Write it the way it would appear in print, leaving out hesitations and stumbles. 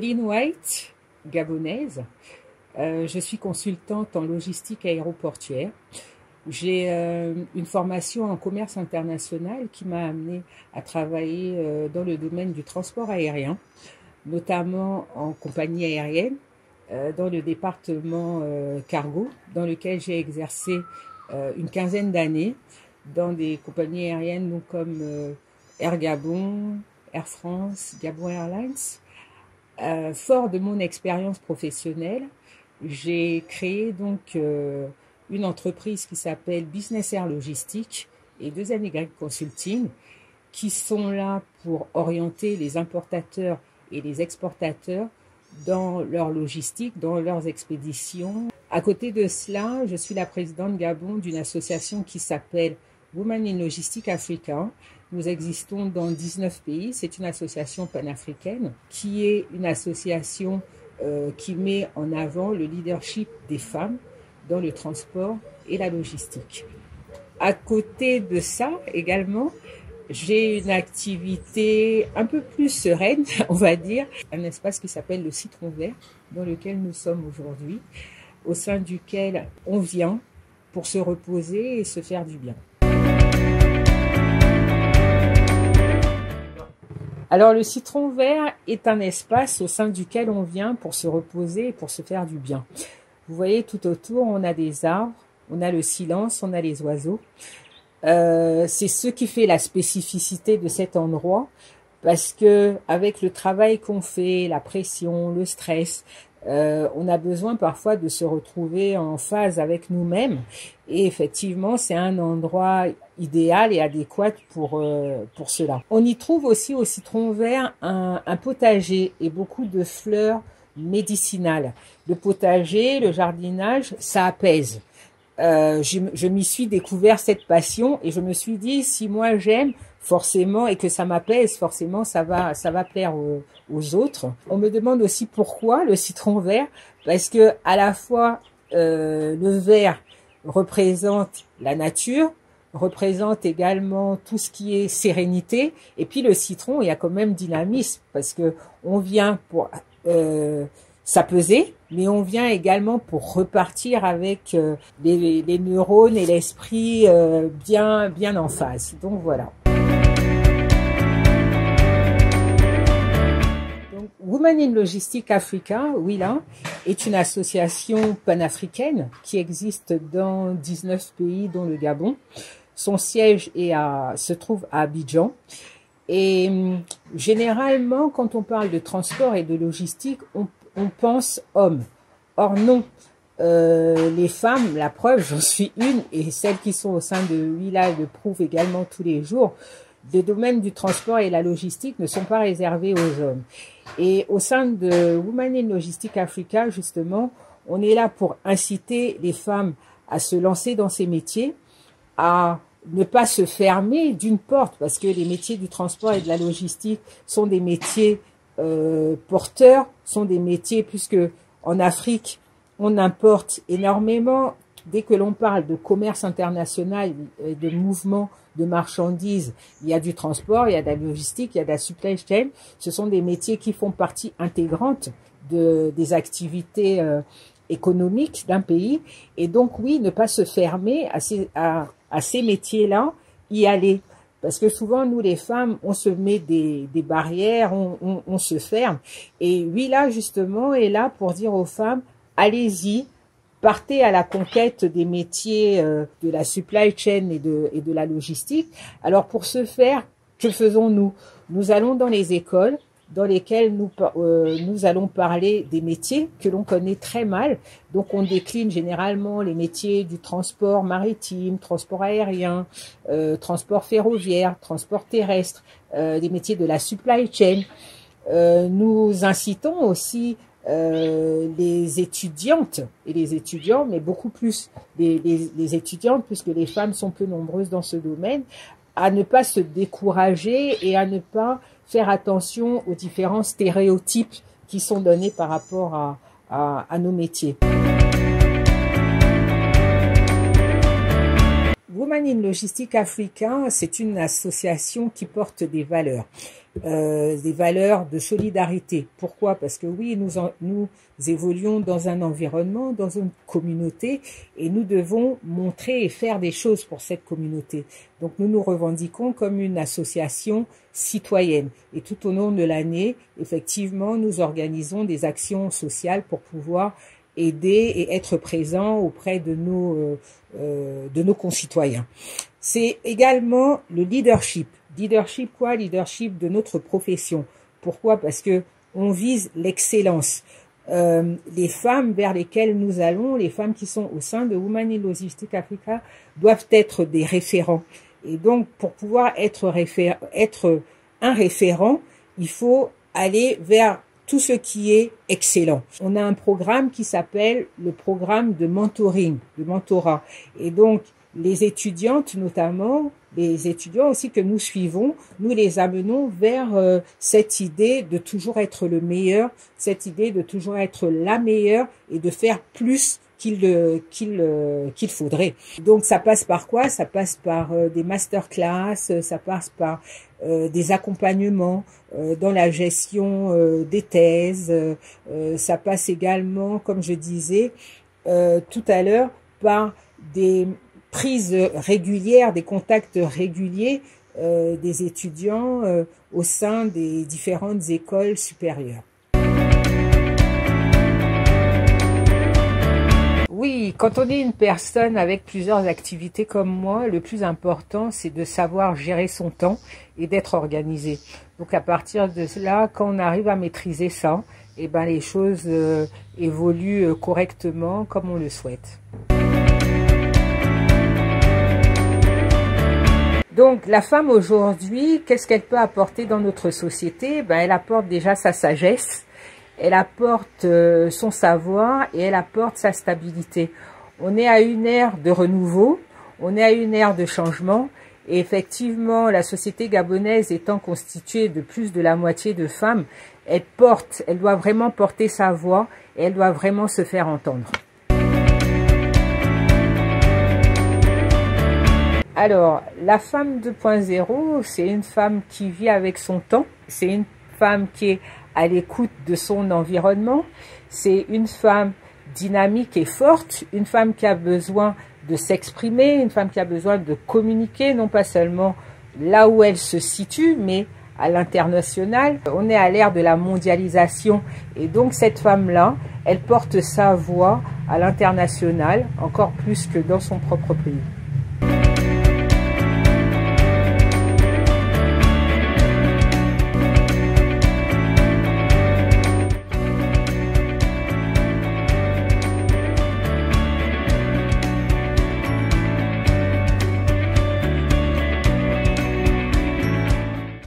Pauline White, gabonaise. Je suis consultante en logistique aéroportuaire. J'ai une formation en commerce international qui m'a amenée à travailler dans le domaine du transport aérien, notamment en compagnie aérienne, dans le département cargo, dans lequel j'ai exercé une quinzaine d'années dans des compagnies aériennes donc comme Air Gabon, Air France, Gabon Airlines. Fort de mon expérience professionnelle, j'ai créé donc une entreprise qui s'appelle Business Air Logistique et 2NY Consulting, qui sont là pour orienter les importateurs et les exportateurs dans leur logistique, dans leurs expéditions. À côté de cela, je suis la présidente Gabon d'une association qui s'appelle Women in Logistics Africa. Nous existons dans 19 pays. C'est une association panafricaine qui est une association qui met en avant le leadership des femmes dans le transport et la logistique. À côté de ça, également, j'ai une activité un peu plus sereine, on va dire, un espace qui s'appelle le Citron Vert, dans lequel nous sommes aujourd'hui, au sein duquel on vient pour se reposer et se faire du bien. Alors, le Citron Vert est un espace au sein duquel on vient pour se reposer et pour se faire du bien. Vous voyez, tout autour, on a des arbres, on a le silence, on a les oiseaux. C'est ce qui fait la spécificité de cet endroit, parce que avec le travail qu'on fait, la pression, le stress, on a besoin parfois de se retrouver en phase avec nous-mêmes. Et effectivement, c'est un endroit idéal et adéquat pour cela. On y trouve aussi au Citron Vert un potager et beaucoup de fleurs médicinales. Le potager, le jardinage, ça apaise. Je m'y suis découvert cette passion et je me suis dit, si moi j'aime forcément et que ça m'apaise, forcément ça va plaire aux autres. On me demande aussi pourquoi le citron vert, parce que à la fois le vert représente la nature, représente également tout ce qui est sérénité, et puis le citron, il y a quand même dynamisme, parce que on vient pour s'apaiser, mais on vient également pour repartir avec les neurones et l'esprit bien en phase. Donc voilà. Donc, Women in Logistics Africa, WILA, est une association panafricaine qui existe dans 19 pays, dont le Gabon. Son siège se trouve à Abidjan. Et généralement, quand on parle de transport et de logistique, on pense hommes. Or non, les femmes, la preuve, j'en suis une, et celles qui sont au sein de WILA le prouvent également tous les jours, le domaine du transport et la logistique ne sont pas réservés aux hommes. Et au sein de Women in Logistics Africa, justement, on est là pour inciter les femmes à se lancer dans ces métiers, à ne pas se fermer d'une porte, parce que les métiers du transport et de la logistique sont des métiers porteurs, sont des métiers, puisque en Afrique, on importe énormément. Dès que l'on parle de commerce international et de mouvement de marchandises, il y a du transport, il y a de la logistique, il y a de la supply chain. Ce sont des métiers qui font partie intégrante des activités économiques d'un pays. Et donc, oui, ne pas se fermer à ces métiers-là, y aller. Parce que souvent, nous, les femmes, on se met des barrières, on se ferme. Et oui, là, justement, est là pour dire aux femmes, allez-y, partez à la conquête des métiers de la supply chain et de la logistique. Alors, pour ce faire, que faisons-nous? Nous allons dans les écoles dans lesquelles nous allons parler des métiers que l'on connaît très mal. Donc, on décline généralement les métiers du transport maritime, transport aérien, transport ferroviaire, transport terrestre, les métiers de la supply chain. Nous incitons aussi les étudiantes et les étudiants, mais beaucoup plus les étudiantes, puisque les femmes sont peu nombreuses dans ce domaine, à ne pas se décourager et à ne pas faire attention aux différents stéréotypes qui sont donnés par rapport à nos métiers. Women in Logistic Africa, c'est une association qui porte des valeurs de solidarité. Pourquoi? Parce que oui, nous évoluons dans un environnement, dans une communauté, et nous devons montrer et faire des choses pour cette communauté. Donc nous nous revendiquons comme une association citoyenne. Et tout au long de l'année, effectivement, nous organisons des actions sociales pour pouvoir aider et être présents auprès de nos concitoyens. C'est également le leadership. Leadership quoi? Leadership de notre profession. Pourquoi? Parce que on vise l'excellence. Les femmes vers lesquelles nous allons, les femmes qui sont au sein de Women in Logistic Africa, doivent être des référents. Et donc, pour pouvoir être un référent, il faut aller vers tout ce qui est excellent. On a un programme qui s'appelle le programme de mentoring, de mentorat. Et donc, les étudiantes notamment, les étudiants aussi que nous suivons, nous les amenons vers cette idée de toujours être le meilleur, cette idée de toujours être la meilleure et de faire plus qu'il faudrait. Donc ça passe par quoi? Ça passe par des masterclass, ça passe par des accompagnements dans la gestion des thèses, ça passe également, comme je disais tout à l'heure, par des prises régulières, des contacts réguliers des étudiants au sein des différentes écoles supérieures. Oui, quand on est une personne avec plusieurs activités comme moi, le plus important, c'est de savoir gérer son temps et d'être organisé. Donc à partir de là, quand on arrive à maîtriser ça, eh ben les choses évoluent correctement comme on le souhaite. Donc la femme aujourd'hui, qu'est-ce qu'elle peut apporter dans notre société? Ben, elle apporte déjà sa sagesse, elle apporte son savoir et elle apporte sa stabilité. On est à une ère de renouveau, on est à une ère de changement et effectivement la société gabonaise étant constituée de plus de la moitié de femmes, elle doit vraiment porter sa voix et elle doit vraiment se faire entendre. Alors, la femme 2.0, c'est une femme qui vit avec son temps, c'est une femme qui est à l'écoute de son environnement, c'est une femme dynamique et forte, une femme qui a besoin de s'exprimer, une femme qui a besoin de communiquer, non pas seulement là où elle se situe, mais à l'international. On est à l'ère de la mondialisation et donc cette femme-là, elle porte sa voix à l'international, encore plus que dans son propre pays.